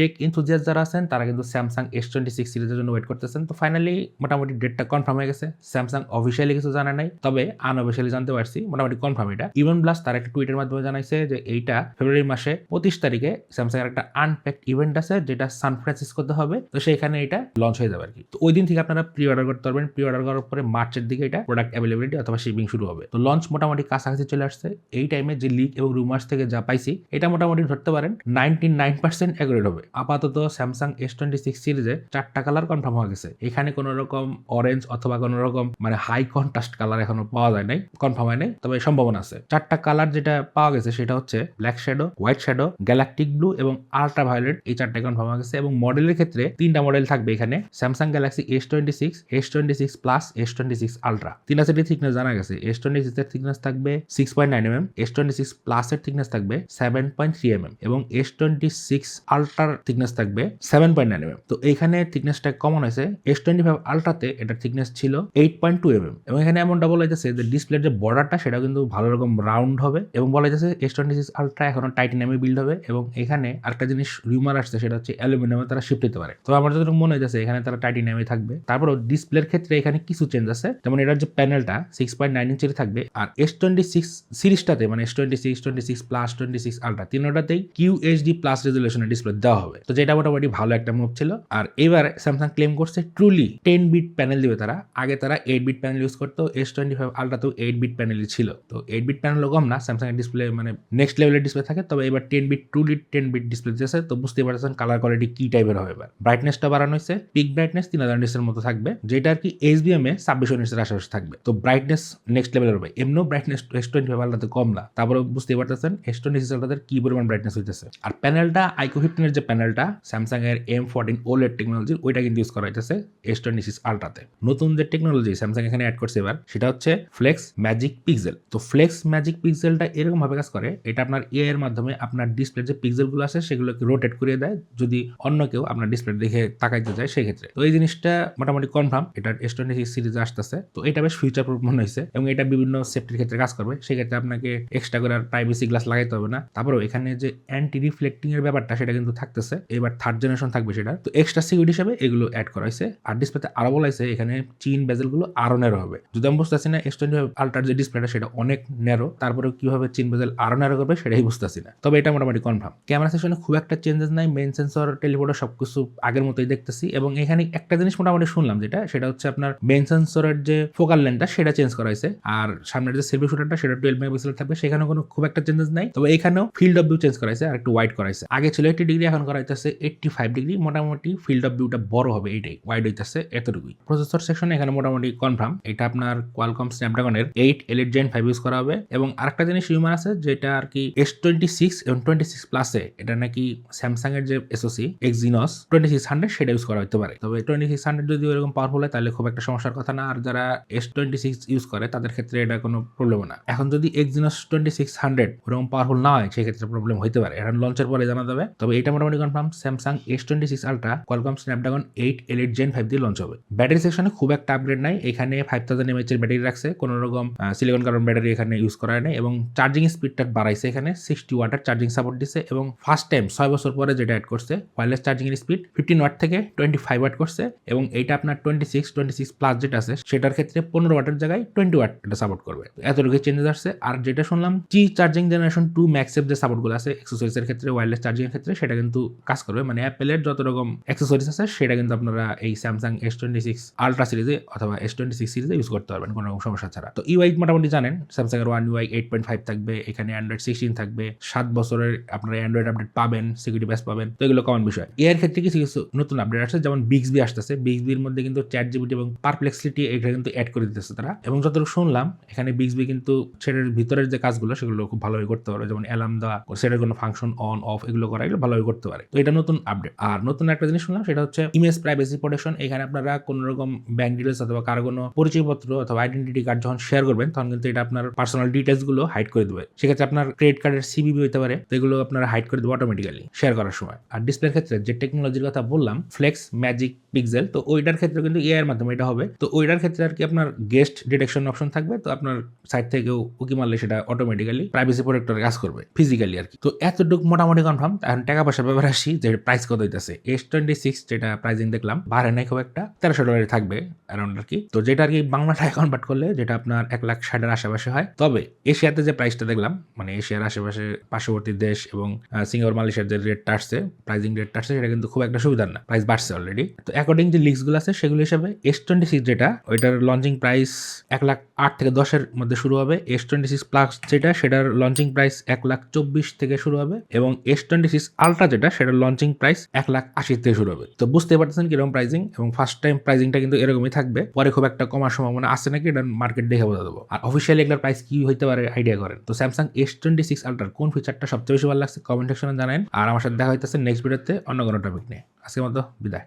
Take enthusiast যারা আছেন তারা কিন্তু স্যামসাং S26 সিরিজের জন্য ওয়েট করতেছেন। তো ফাইনালি মোটামুটি ডেটটা কনফার্ম হয়ে গেছে। স্যামসাং অফিসিয়ালি কিছু জানা নাই, তবে আনঅফিসিয়ালি জানতে পারছি মোটামুটি কনফার্ম এটা। ইভেন প্লাস তার একটা টুইটের মাধ্যমে জানাইছে যে এইটা ফেব্রুয়ারি মাসে 25 তারিখে স্যামসাং এর একটা আনপ্যাকড ইভেন্ট আছে যেটা সান ফ্রান্সিসকোতে হবে, তো সেখানে এটা লঞ্চ হয়ে যাবে আর কি। তো ওই দিন থেকে আপনারা প্রি অর্ডার করতে পারবেন। প্রি অর্ডার করার পরে মার্চের দিকে এটা প্রোডাক্ট অ্যাভেলেবিলিটি অথবা শিপিং শুরু হবে। তো লঞ্চ মোটামুটি কাছাকাছি চলে আসছে। এই টাইমে যে লিক এবং রুমার্স থেকে যা পাইছি এটা মোটামুটি ধরতে পারেন 99% অ্যাকুরেট হবে। আপাতত স্যামসাং S26 সিরিজে 4টা কালার কনফার্ম হয়ে গেছে। এখানে কোনো রকম অরেঞ্জ অথবা কোনো রকম মানে হাই কন্ট্রাস্ট কালার এখনো পাওয়া যায় নাই, কনফার্ম হয় নাই, তবে সম্ভাবনা আছে। 4টা কালার যেটা পাওয়া গেছে সেটা হচ্ছে black shadow, white shadow, galactic blue এবং আল্ট্রা ভায়োলেট। এই 4টাই কনফার্ম হয়ে গেছে এবং মডেলের ক্ষেত্রে 3টা মডেল থাকবে এখানে। Samsung Galaxy S26, S26 plus, S26 ultra. 3টা সেটের থিকনেস জানা গেছে। S26 এর থিকনেস থাকবে 6.9 mm, S26 প্লাস এর থিকনেস থাকবে 7.3 mm এবং S26 আল্ট্রার থিকনেস থাকবে 7.9 mm। তো এইখানে থিকনেসটা কমন হয়েছে। S25 আল্ট্রাতে এটার থিকনেস ছিল 8.2 mm এবং এখানে এমনটা বলা যাচ্ছে যে ডিসপ্লের যে বর্ডারটা সেটা কিন্তু ভালো রকম রাউন্ড হবে এবং বলা যাচ্ছে S26 আল্ট্রা এখনো টাইটানিয়ামে বিল্ড হবে এবং এখানে আরেকটা জিনিস রিউমার আসছে সেটা হচ্ছে অ্যালুমিনিয়ামে তারা শিফট হতে পারে। তো আমার যতটুকু মনে হয়েছে এখানে তারা টাইটানিয়ামে থাকবে। তারপরও ডিসপ্লের ক্ষেত্রে এখানে কিছু চেঞ্জ আছে, যেমন এটার যে প্যানেলটা 6.9 ইঞ্চের থাকবে আর S26 সিরিজটাতে মানে S26, 26 প্লাস, 26 আল্ট্রা তিনটাতেই QHD প্লাস রেজুলেশনের ডিসপ্লে দেওয়া হবে। তো যেটা মোটামুটি ভালো একটা মুভ ছিল। আর এবার স্যামসাং ক্লেম করছে ট্রুলি 10 বিট প্যানেল দিবে তারা। আগে তারা 8 বিট প্যানেল ইউজ করতো, S25 আল্ট্রাতেও 8 বিট প্যানেলই ছিল। তো 8 বিট প্যানেলও কম না, স্যামসাং এর ডিসপ্লে মানে নেক্সট লেভেলের ডিসপ্লে থাকে, তবে এবার 10 বিট ট্রুলি 10 বিট ডিসপ্লে দিয়েছে। তো বুঝতে পারছেন কালার কোয়ালিটি কি টাইপের হবে। এবার ব্রাইটনেসটা বাড়ানো হয়েছে, পিক ব্রাইটনেস 3000 নিটসের মতো থাকবে, যেটা আর কি HBM এ 2600 নিটসের আশেপাশে থাকবে। তো ব্রাইটনেস নেক্সট লেভেলের হবে। এমনিও ব্রাইটনেস S25 আল্ট্রাতে কম না, তারপরে বুঝতে পারতেছেন S26 আল্ট্রাতে কি পরিমাণ ব্রাইটনেস হইতেছে। আর প্যানেলটা আইকো 15 এর যে প্যানেলটা স্যামসাং এর M14 OLED টেকনোলজির, ওইটা কিন্তু ইউজ করা হইতেছে S26 আল্ট্রাতে। নতুন যে টেকনোলজি স্যামসাং এখানে অ্যাড করছে এবার সেটা হচ্ছে ফ্লেক্স ম্যাজিক পিক্সেল। তো ফ্লেক্স ম্যাজিক পিক্সেলটা এরকম ভাবে কাজ করে, এটা আপনার AI এর মাধ্যমে আপনার ডিসপ্লে যে পিক্সেলগুলো আছে সেগুলোকে রোটেট করিয়ে দেয় যদি অন্য কেউ আপনার ডিসপ্লে দেখে তাকাইতে যায় সেই ক্ষেত্রে। তো এই জিনিসটা মোটামুটি কনফার্ম এটা S26 সিরিজে আসতেছে। তো এটা বেশ ফিউচার প্রুফ মনে হয়েছে এবং এটা বিভিন্ন সেফটির ক্ষেত্রে কাজ করবে। সেক্ষেত্রে আপনাকে এক্সট্রা করে আর প্রাইভেসি গ্লাস লাগাইতে হবে না। তারপরেও এখানে যে অ্যান্টি রিফ্লেক্টিং এর ব্যাপারটা সেটা কিন্তু থাকতেছে, এবার থার্ড জেনারেশন থাকবে সেটা। তো এক্সট্রা সিকিউরিটি হিসেবে এগুলো অ্যাড করা হয়েছে। আর ডিসপ্লেতে আরো বলা হয়েছে এখানে চিন বেজেলগুলো আরো ন্যারো হবে। যদি আমি বুঝতেছি না S25 আল্ট্রার যে ডিসপ্লেটা সেটা অনেক ন্যারো, তারপরে কিভাবে চিন বেজেল আরো ন্যারো করবে সেটাই বুঝতেছি না, তবে এটা মোটামুটি কনফার্ম। ক্যামেরা সেকশনে খুব একটা চেঞ্জেস নাই, মেইন সেন্সর টেলিফোটো সবকিছু আগের মতোই দেখতেছি এবং এখানে একটা জিনিস মোটামুটি শুনলাম সেটা হচ্ছে আপনার মেইন সেন্সরের যে ফোকাল লেন্থটা সেটা চেঞ্জ করা হয়েছে আর সামনের যে সেলফি শুটারটা সেটা 12 মেগাপিক্সেল থাকবে, সেখানেও কোনো খুব একটা চেঞ্জেস নাই। তবে এখানেও ফিল্ড অফ ভিউ চেঞ্জ করা হয়েছে আর একটু ওয়াইড করা হয়েছে। আগে ছিল 80 ডিগ্রি, এখন করা হইতেছে 85 ডিগ্রি। মোটামুটি ফিল্ড অফ ভিউটা বড় হবে, এইটাই ওয়াইড হইতেছে এতটুকুই। প্রসেসর সেকশনে এখানে মোটামুটি কনফার্ম, এটা আপনার কোয়ালকম স্ন্যাপড্রাগনের 8 Elite Gen 5 ইউজ করা হবে এবং আরেকটা জিনিস রিউমার আছে যেটা আর কি S26 এবং 26 প্লাসে এটা নাকি স্যামসাং এর যে এসওসি Exynos 2600 সেটা ইউজ করা হতে পারে। তবে 2600 যদি এরকম পাওয়ারফুল হয় তাহলে খুব একটা সমস্যার কথা না, আর যারা S26 ইউজ করে তাদের ক্ষেত্রে এটা কোনো প্রবলেম না। এখন যদি Exynos 2600 ওরকম পাওয়ারফুল না হয় সেক্ষেত্রে প্রবলেম হইতে পারে, এখন লঞ্চের পরে জানা যাবে। তবে এটা মোটামুটি confirm Samsung S26 ultra Qualcomm Snapdragon 8 Elite Gen 5 দিয়ে লঞ্চ হবে। ব্যাটারি সেকশনে খুব একটা আপগ্রেড নাই, এখানে 5000 mAh এর ব্যাটারি রাখছে, কোনো রকম সিলিকন কার্বন ব্যাটারি এখানে ইউজ করা হয় নাই এবং চার্জিং স্পিডটা বাড়াইছে, এখানে 60 ওয়াটের চার্জিং সাপোর্ট দিছে এবং ফার্স্ট টাইম 6 বছর পরে যেটা অ্যাড করছে ওয়্যারলেস চার্জিং এর স্পিড 15 ওয়াট থেকে 25 ওয়াট করছে এবং এইটা আপনার 26 প্লাস যেটা আছে সেটার ক্ষেত্রে 15 ওয়াটের জায়গায় 20 ওয়াট এটা সাপোর্ট করবে। এতটুকু চেঞ্জেস আসছে। আর যেটা শুনলাম জি চার্জিং জেনারেশন 2 ম্যাক্সের যে সাপোর্টগুলো আছে অ্যাক্সেসরিজ এর ক্ষেত্রে, ওয়্যারলেস চার্জিং এর ক্ষেত্রে সেটা কিন্তু কাজ করবে, মানে অ্যাপেলের যত রকম অ্যাক্সেসরিজ আছে সেটা কিন্তু আপনারা এই স্যামসাং S26 আল্ট্রা সিরিজে অথবা S26 সিরিজে ইউজ করতে পারবেন কোনো রকম সমস্যা ছাড়া। তো ইউআই মোটামুটি জানেন স্যামসাং এর One UI 8.5 থাকবে, এখানে অ্যান্ড্রয়েড 16 থাকবে, 7 বছরের আপনারা অ্যান্ড্রয়েড আপডেট পাবেন, সিকিউরিটি প্যাচ পাবেন। তো এগুলো কমন বিষয়। এর ক্ষেত্রে কিছু কিছু নতুন আপডেট আসছে, যেমন বিক্সবি আসতেছে। বিক্সবির মধ্যে কিন্তু ChatGPT এবং পারপ্লেক্সিটি এটা কিন্তু অ্যাড করে দিতেছে তারা এবং যতটুকু শুনলাম এখানে বিক্সবি কিন্তু সেটার ভিতরের যে কাজগুলো সেগুলো খুব ভালোভাবে করতে পারে, যেমন অ্যালার্ম দেওয়া, সেটার কোনো ফাংশন অন অফ এগুলো করা, এগুলো ভালোভাবে করতে পারে। তো এটা নতুন আপডেট। আর নতুন একটা জিনিস শুনলাম সেটা হচ্ছে ইমেজ প্রাইভেসি প্রোটেকশন। এখানে আপনারা কোনো রকম ব্যাংক ডিটেলস অথবা কারো কোনো পরিচয়পত্র অথবা আইডেন্টিটি কার্ড যখন শেয়ার করবেন তখন কিন্তু এটা আপনার পার্সোনাল ডিটেলস গুলো হাইড করে দেবে। সেক্ষেত্রে আপনার ক্রেডিট কার্ডের CVV হতে পারে, তো এগুলো আপনারা হাইড করে দেবে অটোমেটিক্যালি শেয়ার করার সময়। আর ডিসপ্লের ক্ষেত্রে যে টেকনোলজির কথা বললাম ফ্লেক্স ম্যাজিক পিক্সেল, তো ওইটার ক্ষেত্রে কিন্তু AI এর মাধ্যমে এটা হবে। তো ওইটার ক্ষেত্রে আর কি আপনার গেস্ট ডিটেকশন অপশন থাকবে, তো আপনার সাইড থেকেও উকি মারলে সেটা অটোমেটিক্যালি প্রাইভেসি প্রোটেক্টরে কাজ করবে ফিজিক্যালি আর কি। তো এতটুকু মোটামুটি কনফার্ম। এখন টাকা পয়সার ব্যাপারে আসি যে প্রাইস কত হইতেছে। S26 যেটা প্রাইসিং দেখলাম বাড়ে নাই খুব একটা, $1300 থাকবে অ্যারাউন্ড আর কি। তো যেটা আর কি বাংলা টাকায় কনভার্ট করলে যেটা আপনার 1,60,000 এর আশেপাশে হয়। তবে এশিয়াতে যে প্রাইসটা দেখলাম, মানে এশিয়ার আশেপাশে পার্শ্ববর্তী দেশ এবং সিঙ্গাপুর মালয়েশিয়ার যে রেটটা আসছে, প্রাইসিং রেটটা আসছে, সেটা কিন্তু খুব একটা সুবিধার না, প্রাইস বাড়ছে অলরেডি। তো অ্যাকর্ডিং যে লিস্ট গুলো আছে সেগুলো হিসাবে S26 যেটা ওইটার লঞ্চিং প্রাইস 1,08,000 থেকে 10,000 মধ্যে শুরু হবে। S26 প্লাস যেটা সেটার লঞ্চিং প্রাইস 1,24,000 থেকে শুরু হবে এবং S26 আলট্রা যেটা সেটার লঞ্চিং প্রাইস 1,80,000 থেকে শুরু হবে। তো বুঝতে পারতেছেন কিরকম প্রাইসিং, এবং ফার্স্ট টাইম প্রাইসিংটা কিন্তু এরকমই থাকবে, পরে খুব একটা কমার সম্ভাবনা আছে নাকি এটা মার্কেট দেখে বোঝা দেবো। আর অফিসিয়ালি এগুলোর প্রাইস কি হইতে পারে আইডিয়া করেন। তো স্যামসাং S26 আলট্রার কোন ফিচারটা সবচেয়ে বেশি ভালো লাগছে কমেন্ট সেকশনে জানান। আর আমার সাথে দেখা হইতেছে নেক্সট ভিডিওতে অন্য কোনো টপিক নিয়ে। আজকের মতো বিদায়।